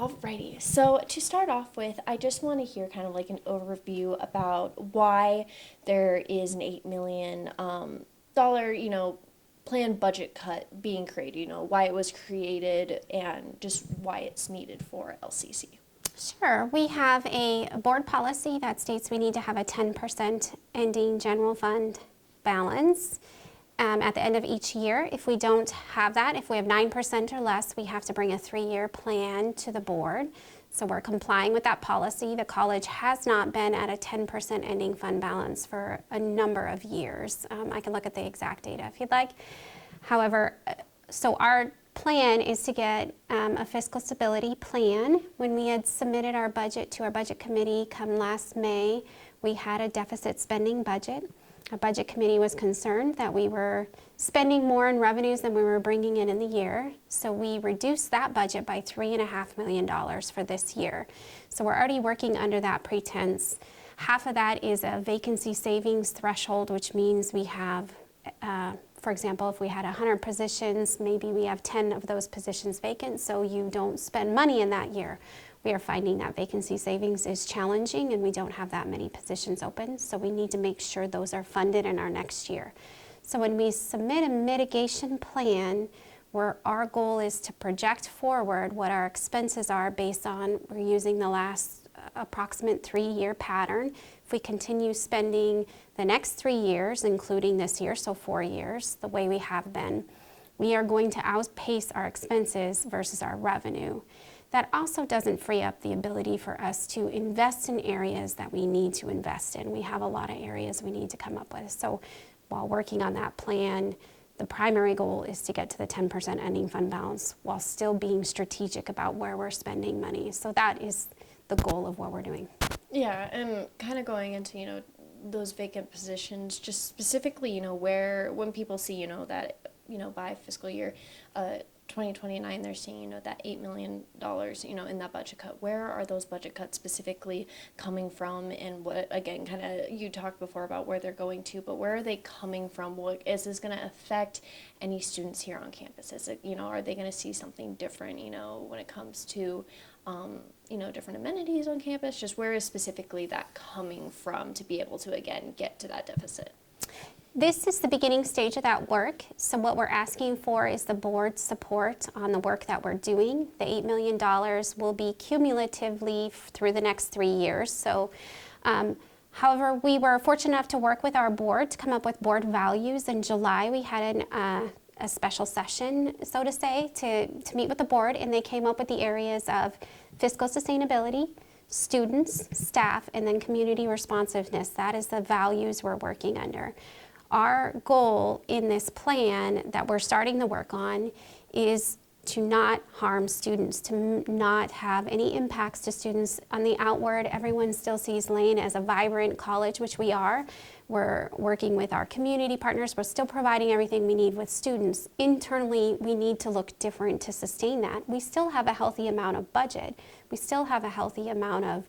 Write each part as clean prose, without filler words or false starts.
Alrighty, so to start off with, I just want to hear kind of like an overview about why there is an $8 million dollar, planned budget cut being created, why it was created and just why it's needed for LCC. Sure. We have a board policy that states we need to have a 10% ending general fund balance at the end of each year. If we don't have that, if we have 9% or less, we have to bring a 3-year plan to the board. So we're complying with that policy. The college has not been at a 10% ending fund balance for a number of years. I can look at the exact data if you'd like. However, so our plan is to get a fiscal stability plan. When we had submitted our budget to our budget committee come last May, we had a deficit spending budget. Our budget committee was concerned that we were spending more in revenues than we were bringing in the year. So we reduced that budget by $3.5 million for this year. So we're already working under that pretense. Half of that is a vacancy savings threshold, which means we have, for example, if we had 100 positions, maybe we have 10 of those positions vacant, so you don't spend money in that year. We are finding that vacancy savings is challenging and we don't have that many positions open, so we need to make sure those are funded in our next year. So when we submit a mitigation plan, where our goal is to project forward what our expenses are based on, we're using the last approximate 3-year pattern. If we continue spending the next 3 years, including this year, so 4 years, the way we have been, we are going to outpace our expenses versus our revenue. That also doesn't free up the ability for us to invest in areas that we need to invest in. We have a lot of areas we need to come up with. So while working on that plan, the primary goal is to get to the 10% ending fund balance while still being strategic about where we're spending money. So that is the goal of what we're doing. Yeah, and kind of going into, those vacant positions, just specifically, where, when people see, that, by fiscal year 2029, they're seeing, that $8 million, in that budget cut. Where are those budget cuts specifically coming from? And what, again, kind of, you talked before about where they're going to, but where are they coming from? What is this going to affect any students here on campus? Is it, are they going to see something different, when it comes to, different amenities on campus? Just where is specifically that coming from to be able to, again, get to that deficit? This is the beginning stage of that work. So what we're asking for is the board's support on the work that we're doing. The $8 million will be cumulatively through the next 3 years. So, however, we were fortunate enough to work with our board to come up with board values. In July, we had a special session, so to say, to meet with the board, and they came up with the areas of fiscal sustainability, students, staff, and then community responsiveness. That is the values we're working under. Our goal in this plan that we're starting to work on is to not harm students, to not have any impacts to students. On the outward, everyone still sees Lane as a vibrant college, which we are. We're working with our community partners. We're still providing everything we need with students. Internally, we need to look different to sustain that. We still have a healthy amount of budget. We still have a healthy amount of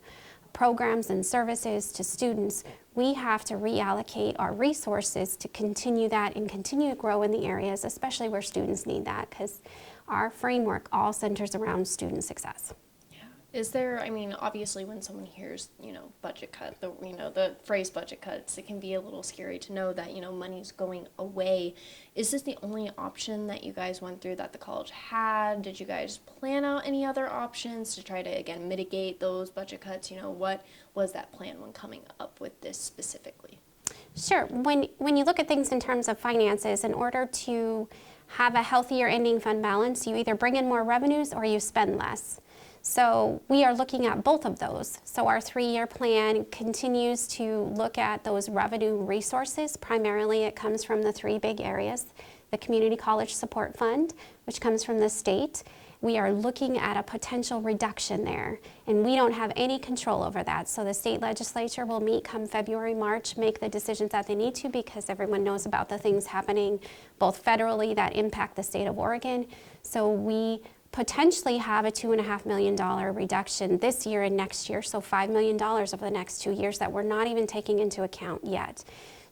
programs and services to students. We have to reallocate our resources to continue that and continue to grow in the areas, especially where students need that, because our framework all centers around student success. Is there, obviously when someone hears, budget cut, the phrase budget cuts, it can be a little scary to know that, money's going away. Is this the only option that you guys went through that the college had? Did you guys plan out any other options to try to, again, mitigate those budget cuts? What was that plan when coming up with this specifically? Sure. When you look at things in terms of finances, in order to have a healthier ending fund balance, you either bring in more revenues or you spend less. So we are looking at both of those. So our 3-year plan continues to look at those revenue resources. Primarily it comes from the 3 big areas. The Community College Support Fund, which comes from the state. We are looking at a potential reduction there, and we don't have any control over that. So the state legislature will meet come February, March, make the decisions that they need to, because everyone knows about the things happening both federally that impact the state of Oregon. So we potentially have a $2.5 million reduction this year and next year, so $5 million over the next 2 years that we're not even taking into account yet.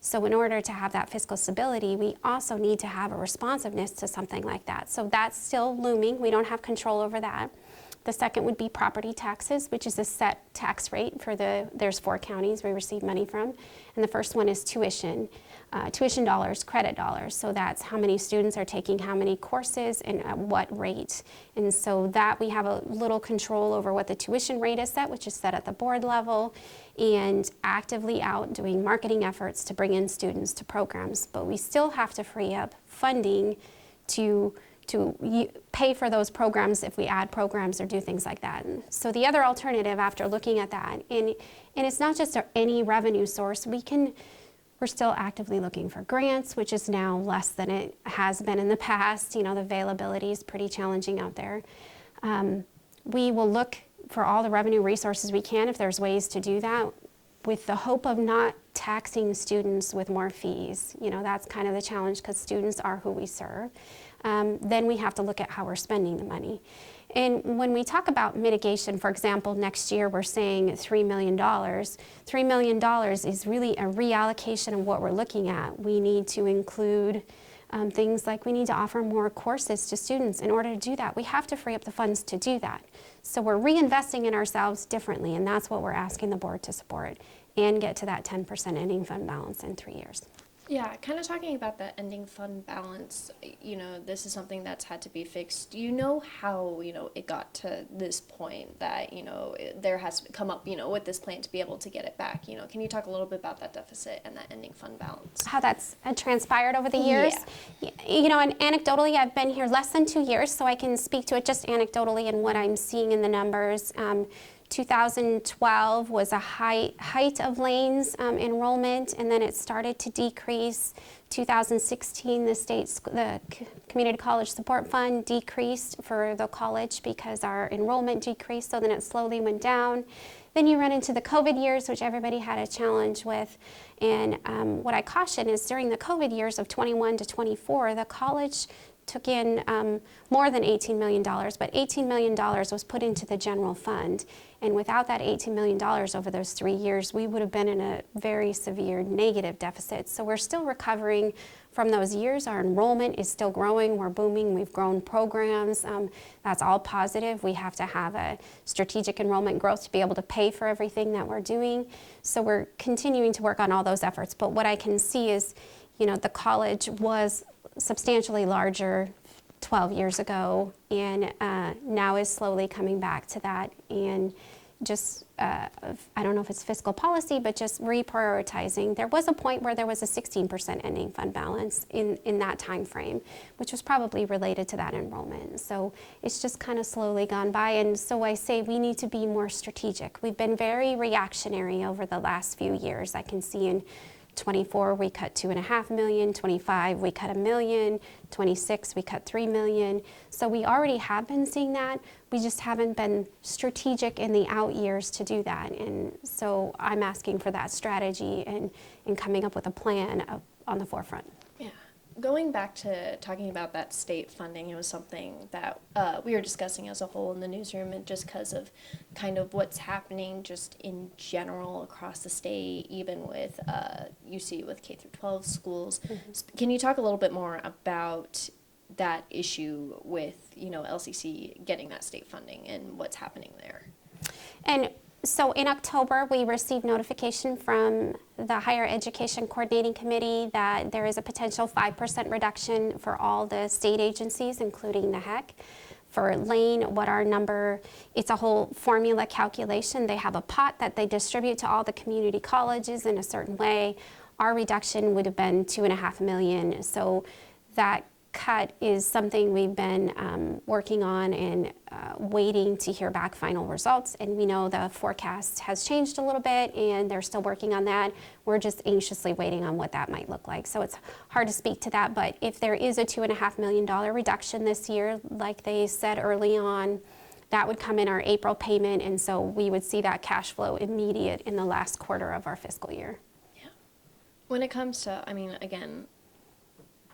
So in order to have that fiscal stability, we also need to have a responsiveness to something like that. So that's still looming. We don't have control over that. The second would be property taxes, which is a set tax rate for there's 4 counties we receive money from. And the first one is tuition. Tuition dollars, credit dollars. So that's how many students are taking how many courses and at what rate. And so that we have a little control over what the tuition rate is set, which is set at the board level, and actively out doing marketing efforts to bring in students to programs. But we still have to free up funding to pay for those programs if we add programs or do things like that. And so the other alternative after looking at that, and it's not just any revenue source, we're still actively looking for grants, which is now less than it has been in the past. You know, the availability is pretty challenging out there. We will look for all the revenue resources we can if there's ways to do that, with the hope of not taxing students with more fees. You know, that's kind of the challenge because students are who we serve. Then we have to look at how we're spending the money. And when we talk about mitigation, for example, next year we're saying $3 million. $3 million is really a reallocation of what we're looking at. We need to include things like we need to offer more courses to students. In order to do that, we have to free up the funds to do that. So we're reinvesting in ourselves differently, and that's what we're asking the board to support and get to that 10% ending fund balance in 3 years. Yeah, kind of talking about that ending fund balance, you know, this is something that's had to be fixed. Do you know how, you know, it got to this point that, you know, there has come up, you know, with this plan to be able to get it back? You know, can you talk a little bit about that deficit and that ending fund balance? How that's transpired over the years? Yeah. You know, and anecdotally, I've been here less than 2 years, so I can speak to it just anecdotally and what I'm seeing in the numbers. 2012 was a height of lanes enrollment, and then it started to decrease. 2016, the Community College Support Fund decreased for the college because our enrollment decreased, so then it slowly went down. Then you run into the COVID years, which everybody had a challenge with. And what I caution is during the COVID years of 21 to 24, the college took in more than $18 million, but $18 million was put into the general fund. And without that $18 million over those 3 years, we would have been in a very severe negative deficit. So we're still recovering from those years. Our enrollment is still growing. We're booming. We've grown programs. That's all positive. We have to have a strategic enrollment growth to be able to pay for everything that we're doing. So we're continuing to work on all those efforts. But what I can see is, you know, the college was substantially larger 12 years ago, and now is slowly coming back to that. And just, I don't know if it's fiscal policy, but just reprioritizing. There was a point where there was a 16% ending fund balance in that time frame, which was probably related to that enrollment. So it's just kind of slowly gone by. And so I say we need to be more strategic. We've been very reactionary over the last few years. I can see in 24 we cut $2.5 million, 25 we cut $1 million, 26 we cut $3 million. So we already have been seeing that. We just haven't been strategic in the out years to do that. And so I'm asking for that strategy and coming up with a plan on the forefront. Yeah. Going back to talking about that state funding, it was something that we were discussing as a whole in the newsroom, and just because of kind of what's happening just in general across the state, even with you see with K through 12 schools. Mm-hmm. Can you talk a little bit more about that issue with, you know, LCC getting that state funding and what's happening there? And so in October, we received notification from the Higher Education Coordinating Committee that there is a potential 5% reduction for all the state agencies, including the HEC. For Lane, what our number, it's a whole formula calculation. They have a pot that they distribute to all the community colleges in a certain way. Our reduction would have been $2.5 million. So that cut is something we've been working on and waiting to hear back final results. And we know the forecast has changed a little bit and they're still working on that. We're just anxiously waiting on what that might look like. So it's hard to speak to that, but if there is a $2.5 million reduction this year, like they said early on, that would come in our April payment, and so we would see that cash flow immediate in the last quarter of our fiscal year. Yeah. When it comes to, I mean, again,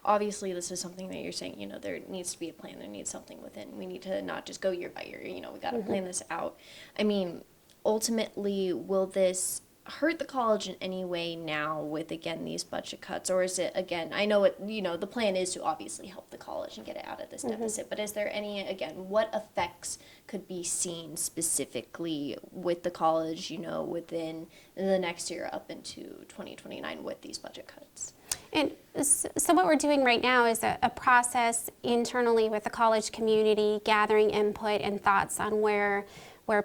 obviously this is something that you're saying, you know, there needs to be a plan, there needs something within. We need to not just go year by year, you know, we got to plan this out. I mean, ultimately, will this hurt the college in any way now with, again, these budget cuts? Or is it, again, I know it, the plan is to obviously help the college and get it out of this deficit, but is there any, again, what effects could be seen specifically with the college, within the next year up into 2029 with these budget cuts? And so what we're doing right now is a process internally with the college community, gathering input and thoughts on where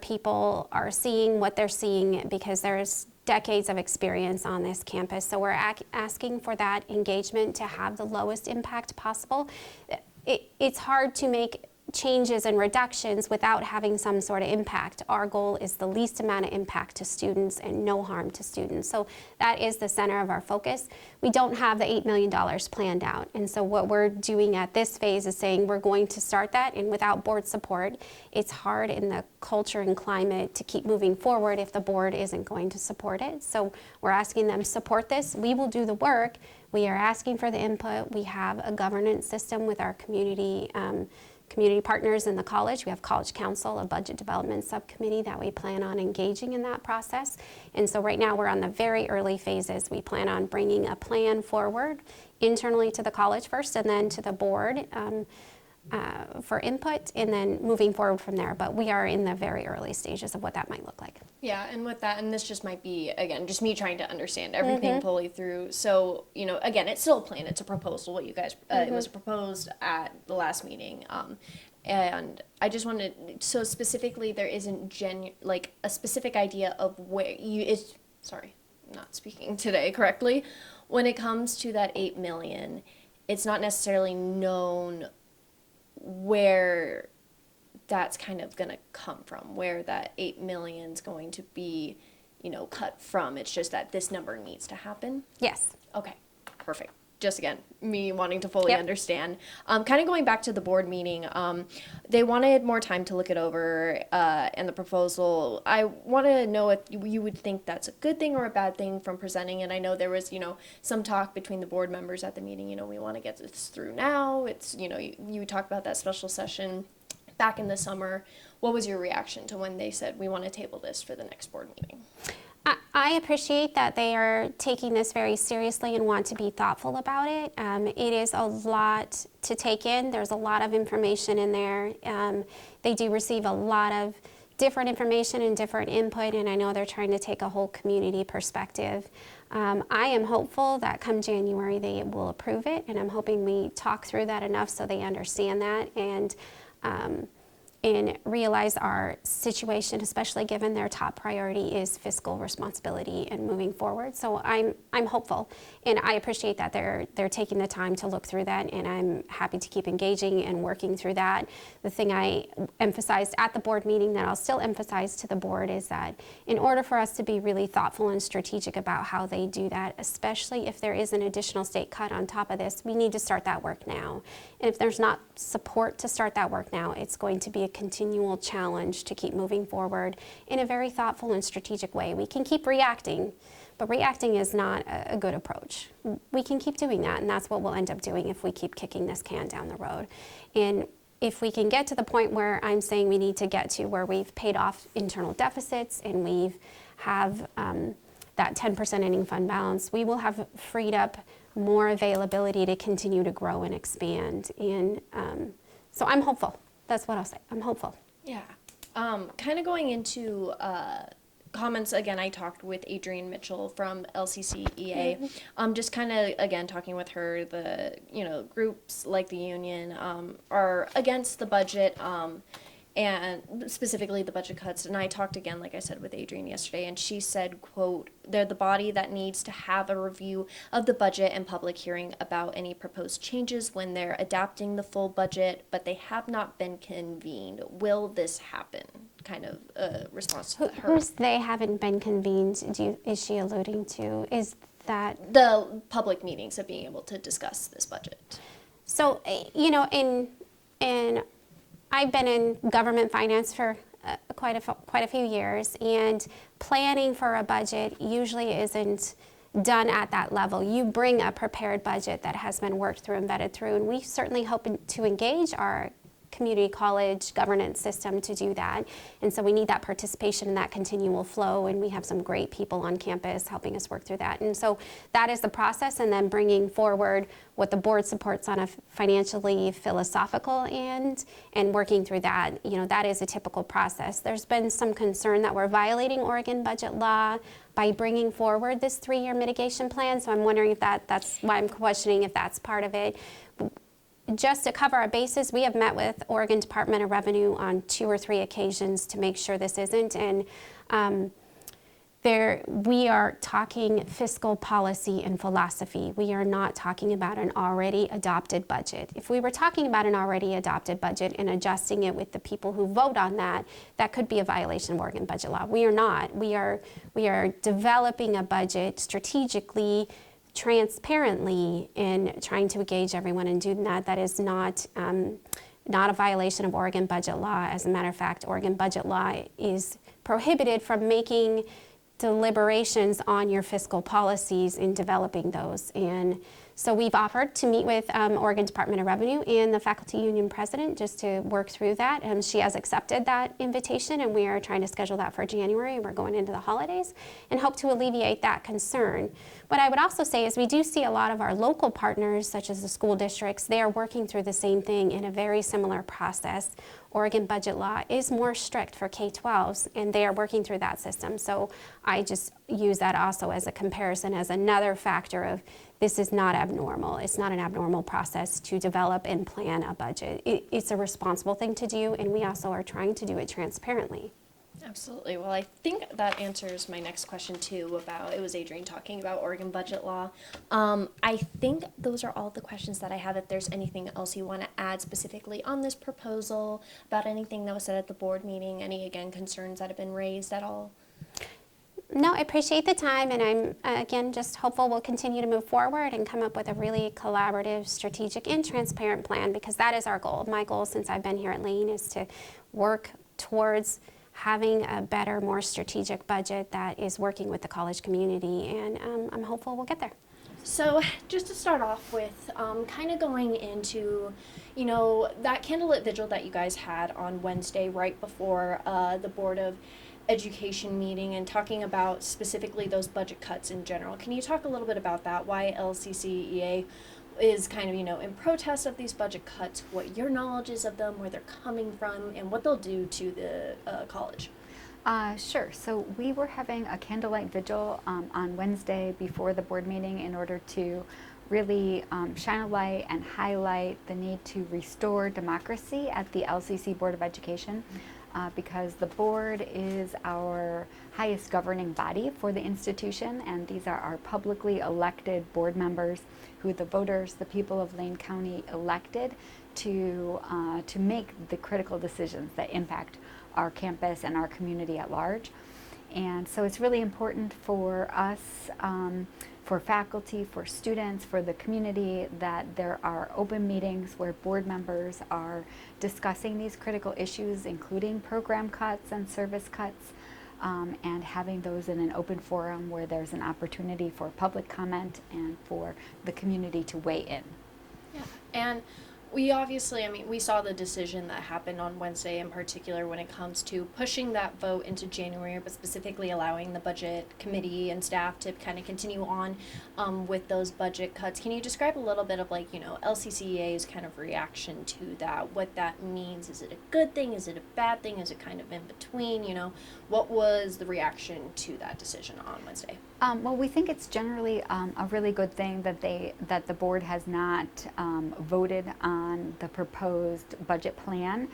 people are seeing what they're seeing, because there's decades of experience on this campus. So we're asking for that engagement to have the lowest impact possible. It's hard to make changes and reductions without having some sort of impact. Our goal is the least amount of impact to students and no harm to students. So that is the center of our focus. We don't have the $8 million planned out. And so what we're doing at this phase is saying we're going to start that, and without board support, it's hard in the culture and climate to keep moving forward if the board isn't going to support it. So we're asking them to support this. We will do the work. We are asking for the input. We have a governance system with our community partners in the college. We have college council, a budget development subcommittee that we plan on engaging in that process. And so right now we're on the very early phases. We plan on bringing a plan forward internally to the college first, and then to the board for input, and then moving forward from there. But we are in the very early stages of what that might look like. Yeah, and with that, and this just might be, again, just me trying to understand everything fully through. So, again, it's still a plan. It's a proposal. What you guys, it was proposed at the last meeting. And I just wanted, so specifically, there isn't a specific idea of where sorry, I'm not speaking today correctly. When it comes to that $8 million, it's not necessarily known where that's kind of going to come from, where that $8 million is going to be, cut from. It's just that this number needs to happen. Yes. Okay, perfect. Just again, me wanting to fully understand. Kind of going back to the board meeting, they wanted more time to look it over and the proposal. I want to know if you would think that's a good thing or a bad thing from presenting it. I know there was, some talk between the board members at the meeting, we want to get this through now. It's, you talked about that special session back in the summer. What was your reaction to when they said we want to table this for the next board meeting? I appreciate that they are taking this very seriously and want to be thoughtful about it. It is a lot to take in. There's a lot of information in there. They do receive a lot of different information and different input, and I know they're trying to take a whole community perspective. I am hopeful that come January they will approve it, and I'm hoping we talk through that enough so they understand that and realize our situation, especially given their top priority is fiscal responsibility and moving forward. So I'm hopeful, and I appreciate that they're taking the time to look through that, and I'm happy to keep engaging and working through that. The thing I emphasized at the board meeting that I'll still emphasize to the board is that in order for us to be really thoughtful and strategic about how they do that, especially if there is an additional state cut on top of this, we need to start that work now. And if there's not support to start that work now, it's going to be a continual challenge to keep moving forward in a very thoughtful and strategic way. We can keep reacting, but reacting is not a good approach. We can keep doing that, and that's what we'll end up doing if we keep kicking this can down the road. And if we can get to the point where I'm saying we need to get to where we've paid off internal deficits and we've have that 10% ending fund balance, we will have freed up more availability to continue to grow and expand. And so I'm hopeful. That's what I'll say. I'm hopeful. Yeah. Kind of going into comments, again, I talked with Adirenne Mitchell from LCCEA. Just kind of, again, talking with her, the, groups like the union are against the budget and specifically the budget cuts. And I talked again, like I said, with Adirenne yesterday, and she said, quote, they're the body that needs to have a review of the budget and public hearing about any proposed changes when they're adapting the full budget, but they have not been convened. Will this happen? Kind of a response to her. Who's they haven't been convened? Is she alluding to? Is that the public meetings of being able to discuss this budget? So, in I've been in government finance for quite a few years, and planning for a budget usually isn't done at that level. You bring a prepared budget that has been worked through and vetted through, and we certainly hope to engage our community college governance system to do that. And so we need that participation and that continual flow, and we have some great people on campus helping us work through that. And so that is the process, and then bringing forward what the board supports on a financially philosophical and working through that. That is a typical process. There's been some concern that we're violating Oregon budget law by bringing forward this 3-year mitigation plan, so I'm wondering if that's why I'm questioning if that's part of it. Just to cover our bases, we have met with Oregon Department of Revenue on 2 or 3 occasions to make sure this isn't, and we are talking fiscal policy and philosophy. We are not talking about an already adopted budget. If we were talking about an already adopted budget and adjusting it with the people who vote on that, that could be a violation of Oregon budget law. We are not. We are developing a budget strategically, transparently, in trying to engage everyone and do that. That is not a violation of Oregon budget law. As a matter of fact, Oregon budget law is prohibited from making deliberations on your fiscal policies in developing those. And so we've offered to meet with Oregon Department of Revenue and the faculty union president just to work through that. And she has accepted that invitation, and we are trying to schedule that for January. We're going into the holidays and hope to alleviate that concern. What I would also say is we do see a lot of our local partners, such as the school districts, they are working through the same thing in a very similar process. Oregon budget law is more strict for K-12s, and they are working through that system. So I just use that also as a comparison, as another factor of this is not abnormal. It's not an abnormal process to develop and plan a budget. It's a responsible thing to do, and we also are trying to do it transparently. Absolutely. Well, I think that answers my next question too it was Adrienne talking about Oregon budget law. I think those are all the questions that I have. If there's anything else you want to add specifically on this proposal, about anything that was said at the board meeting, any, again, concerns that have been raised at all? No, I appreciate the time, and I'm, again, just hopeful we'll continue to move forward and come up with a really collaborative, strategic, and transparent plan, because that is our goal. My goal since I've been here at Lane is to work towards having a better, more strategic budget that is working with the college community, and I'm hopeful we'll get there. So just to start off with, kind of going into, that candlelit vigil that you guys had on Wednesday right before the Board of Education meeting, and talking about specifically those budget cuts in general. Can you talk a little bit about that, why LCCEA is kind of, in protest of these budget cuts, what your knowledge is of them, where they're coming from, and what they'll do to the college? Sure. So we were having a candlelight vigil on Wednesday before the board meeting in order to really shine a light and highlight the need to restore democracy at the LCC Board of Education. Because the board is our highest governing body for the institution, and these are our publicly elected board members who the voters, the people of Lane County, elected to make the critical decisions that impact our campus and our community at large. And so it's really important for us, for faculty, for students, for the community, that there are open meetings where board members are discussing these critical issues, including program cuts and service cuts, and having those in an open forum where there's an opportunity for public comment and for the community to weigh in. Yeah, and we obviously, we saw the decision that happened on Wednesday in particular when it comes to pushing that vote into January, but specifically allowing the budget committee and staff to kind of continue on with those budget cuts. Can you describe a little bit of LCCEA's kind of reaction to that, what that means? Is it a good thing? Is it a bad thing? Is it kind of in between? What was the reaction to that decision on Wednesday? Well, we think it's generally a really good thing that the board has not voted on the proposed budget plan,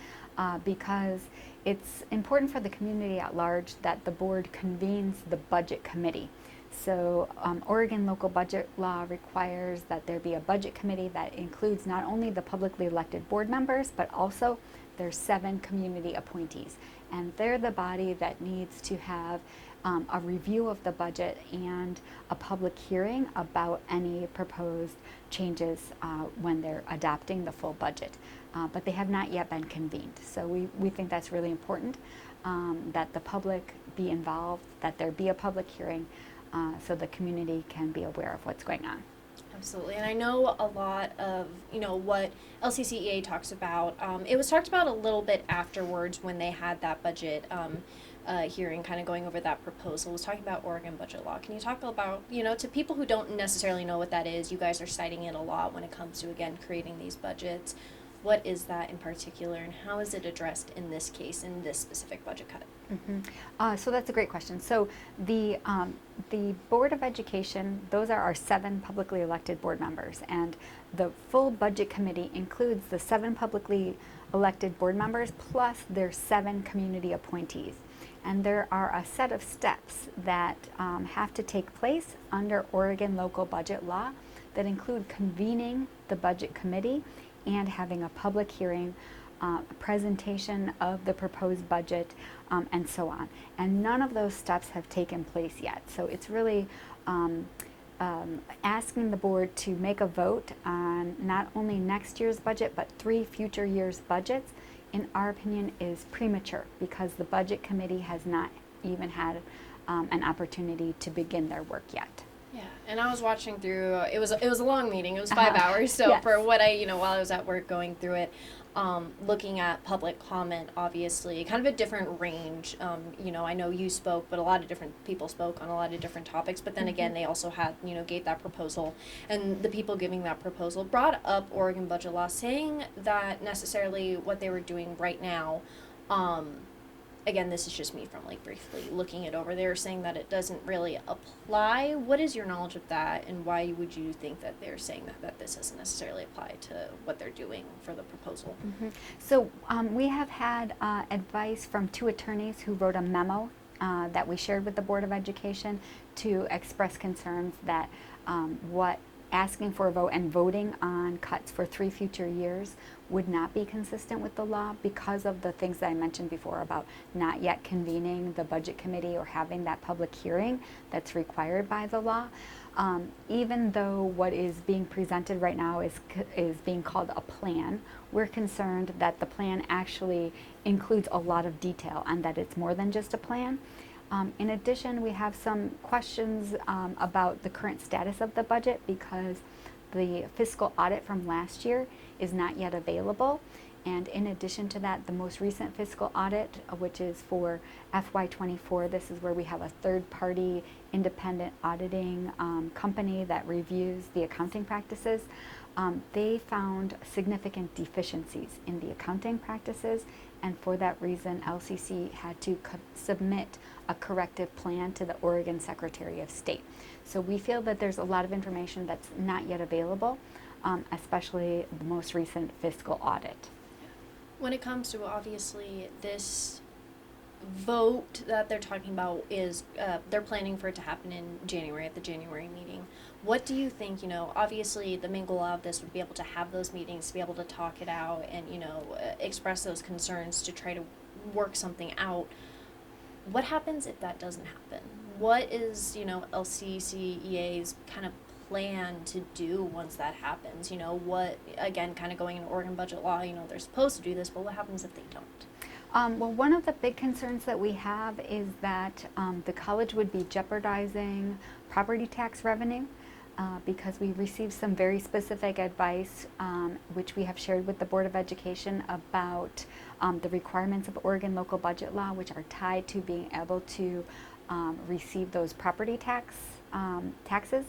because it's important for the community at large that the board convenes the budget committee. So Oregon local budget law requires that there be a budget committee that includes not only the publicly elected board members, but also there's 7 community appointees. And they're the body that needs to have a review of the budget and a public hearing about any proposed changes when they're adopting the full budget. But they have not yet been convened. So we think that's really important, that the public be involved, that there be a public hearing, so the community can be aware of what's going on. Absolutely, and I know a lot of, what LCCEA talks about. It was talked about a little bit afterwards when they had that budget hearing, kind of going over that proposal. It was talking about Oregon budget law. Can you talk about, to people who don't necessarily know what that is, you guys are citing it a lot when it comes to, again, creating these budgets. What is that in particular, and how is it addressed in this case, in this specific budget cut? So that's a great question. So the Board of Education, those are our 7 publicly elected board members, and the full budget committee includes the 7 publicly elected board members plus their 7 community appointees. And there are a set of steps that have to take place under Oregon local budget law that include convening the budget committee and having a public hearing, a presentation of the proposed budget, and so on. And none of those steps have taken place yet. So it's really asking the board to make a vote on not only next year's budget, but 3 future years' budgets, in our opinion, is premature because the budget committee has not even had an opportunity to begin their work yet. Yeah, and I was watching through. It was a long meeting. It was 5 hours. So Yes. for what I while I was at work going through it, looking at public comment, obviously kind of a different range. I know you spoke, but a lot of different people spoke on a lot of different topics. But then again, they also had gave that proposal, and the people giving that proposal brought up Oregon budget law, saying that necessarily what they were doing right now. Again, this is just me from briefly looking it over. They were saying that it doesn't really apply. What is your knowledge of that, and why would you think that they're saying that this doesn't necessarily apply to what they're doing for the proposal? So we have had advice from 2 attorneys who wrote a memo that we shared with the Board of Education to express concerns that what asking for a vote and voting on cuts for 3 future years would not be consistent with the law because of the things that I mentioned before about not yet convening the budget committee or having that public hearing that's required by the law. Even though what is being presented right now is being called a plan, we're concerned that the plan actually includes a lot of detail and that it's more than just a plan. In addition, we have some questions about the current status of the budget because the fiscal audit from last year is not yet available. And in addition to that, the most recent fiscal audit, which is for FY24, this is where we have a third-party independent auditing company that reviews the accounting practices. They found significant deficiencies in the accounting practices, and for that reason, LCC had to submit a corrective plan to the Oregon Secretary of State. So we feel that there's a lot of information that's not yet available, especially the most recent fiscal audit. When it comes to obviously this vote that they're talking about is they're planning for it to happen in January at the January meeting. What do you think, obviously the main goal of this would be able to have those meetings, to be able to talk it out and, express those concerns to try to work something out. What happens if that doesn't happen? What is, LCCEA's kind of plan to do once that happens? What, again, kind of going into Oregon budget law, they're supposed to do this, but what happens if they don't? Well, one of the big concerns that we have is that the college would be jeopardizing property tax revenue because we received some very specific advice, which we have shared with the Board of Education about the requirements of Oregon local budget law, which are tied to being able to receive those property taxes.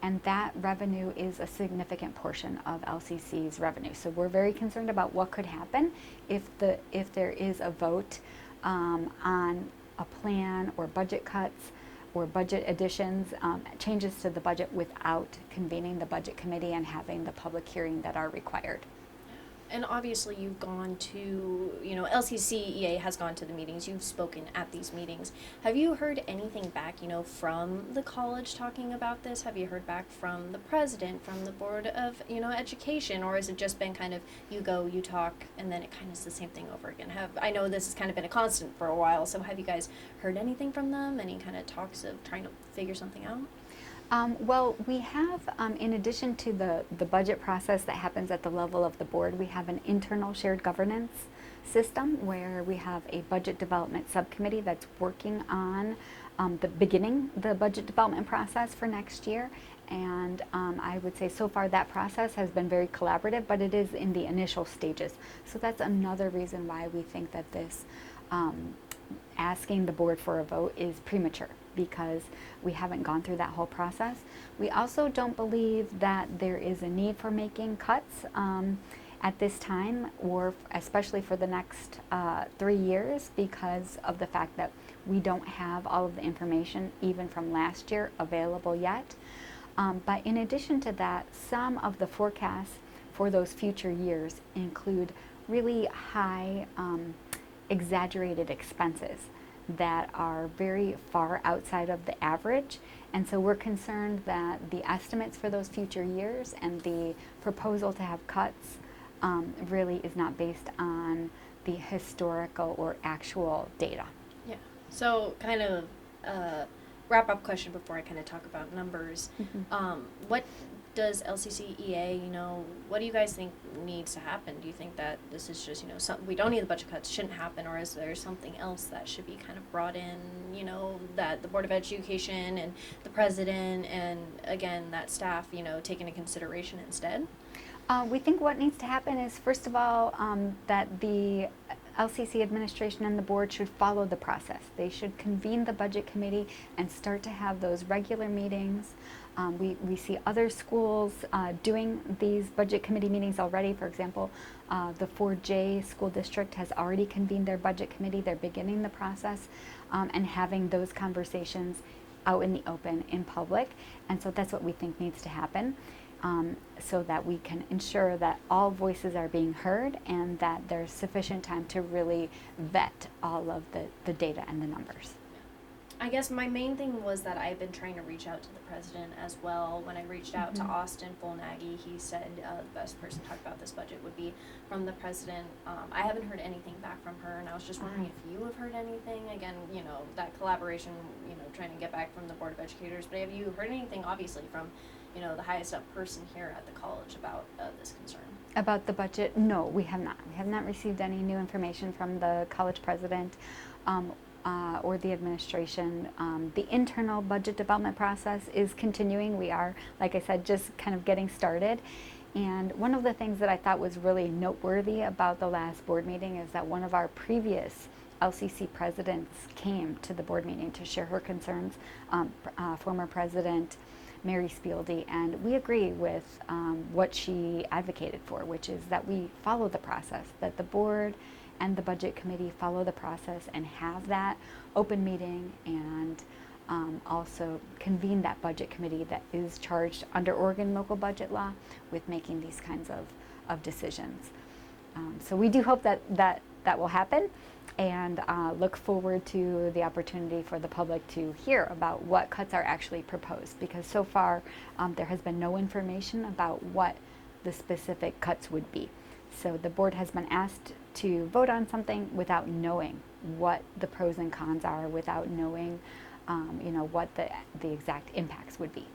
And that revenue is a significant portion of LCC's revenue. So we're very concerned about what could happen if there is a vote on a plan or budget cuts or budget additions, changes to the budget without convening the budget committee and having the public hearing that are required. And obviously you've gone to, LCCEA has gone to the meetings, you've spoken at these meetings. Have you heard anything back, from the college talking about this? Have you heard back from the president, from the Board of, Education, or has it just been kind of you go, you talk, and then it kind of is the same thing over again? I know this has kind of been a constant for a while, so have you guys heard anything from them? Any kind of talks of trying to figure something out? Well, we have, in addition to the budget process that happens at the level of the board, we have an internal shared governance system where we have a budget development subcommittee that's working on beginning the budget development process for next year. and I would say so far that process has been very collaborative, but it is in the initial stages. So that's another reason why we think that this asking the board for a vote is premature, because we haven't gone through that whole process. We also don't believe that there is a need for making cuts at this time, or especially for the next 3 years, because of the fact that we don't have all of the information, even from last year, available yet. But in addition to that, some of the forecasts for those future years include really high exaggerated expenses that are very far outside of the average. And so we're concerned that the estimates for those future years and the proposal to have cuts really is not based on the historical or actual data. Yeah. So kind of wrap-up question before I kind of talk about numbers. What does LCCEA, what do you guys think needs to happen? Do you think that this is just, we don't need the budget cuts, shouldn't happen, or is there something else that should be kind of brought in, that the Board of Education and the president and, again, that staff, take into consideration instead? We think what needs to happen is, first of all, that the LCC administration and the board should follow the process. They should convene the budget committee and start to have those regular meetings. We see other schools doing these budget committee meetings already. For example, the 4J school district has already convened their budget committee. They're beginning the process and having those conversations out in the open, in public. And so that's what we think needs to happen. So that we can ensure that all voices are being heard and that there's sufficient time to really vet all of the data and the numbers. I guess my main thing was that I've been trying to reach out to the president as well. When I reached out to Austin Fulnaghy, he said the best person to talk about this budget would be from the president. I haven't heard anything back from her, and I was just wondering if you have heard anything. Again, that collaboration, trying to get back from the Board of Educators. But have you heard anything, obviously, from the highest up person here at the college about this concern? About the budget? No, we have not. We have not received any new information from the college president or the administration. The internal budget development process is continuing. We are, like I said, just kind of getting started. And one of the things that I thought was really noteworthy about the last board meeting is that one of our previous LCC presidents came to the board meeting to share her concerns, former President Mary Spieldy, and we agree with what she advocated for, which is that we follow the process, that the board and the budget committee follow the process and have that open meeting, and also convene that budget committee that is charged under Oregon local budget law with making these kinds of decisions. So we do hope that will happen, and look forward to the opportunity for the public to hear about what cuts are actually proposed, because so far there has been no information about what the specific cuts would be. So the board has been asked to vote on something without knowing what the pros and cons are, without knowing what the exact impacts would be.